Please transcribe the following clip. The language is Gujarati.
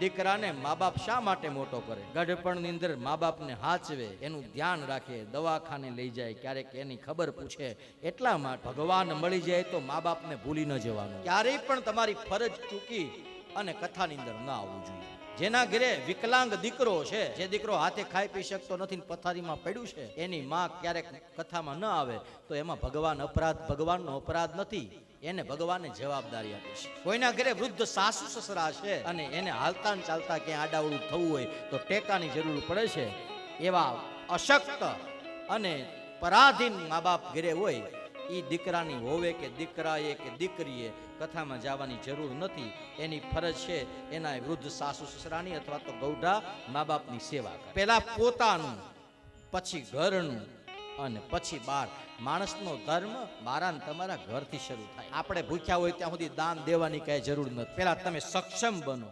દીકરાને મા બાપ શા માટે મોટો કરે? ગઢપણની અંદર મા બાપને હાચવે, એનું ધ્યાન રાખે, દવાખાને લઈ જાય, ક્યારેક એની ખબર પૂછે, એટલા માટે ભગવાન મળી જાય તો મા બાપને ભૂલી ન જવાનું. ક્યારેય પણ તમારી ફરજ ચૂકી અને કથાની અંદર ન આવવું જોઈએ. જેના ઘરે વિકલાંગ દીકરો છે, જે દીકરો હાથે ખાઈ પી શકતો નથી, પથારીમાં પડ્યું છે, એની માં ક્યારેક કથામાં ન આવે તો એમાં ભગવાનનો અપરાધ નથી, એને ભગવાને જવાબદારી આપી છે. કોઈના ઘરે વૃદ્ધ સાસુ સસરા છે અને એને હાલતા ને ચાલતા ક્યાંય આડાવડું થવું હોય તો ટેકાની જરૂર પડે છે. એવા અશક્ત અને પરાધીન મા બાપ ઘરે હોય, એ દીકરાની હોવે કે દીકરાએ કે દીકરીએ કથામાં જવાની જરૂર નથી. એની ફરજ છે એના વૃદ્ધ સાસુ સસરાની અથવા તો ગૌઢા મા બાપની સેવા કરે. પહેલા પોતાનું, પછી ઘરનું અને પછી બાર. માણસનો ધર્મ મારા ને તમારા ઘરથી શરૂ થાય. આપણે ભૂખ્યા હોય ત્યાં સુધી દાન દેવાની કઈ જરૂર નથી. પહેલા તમે સક્ષમ બનો.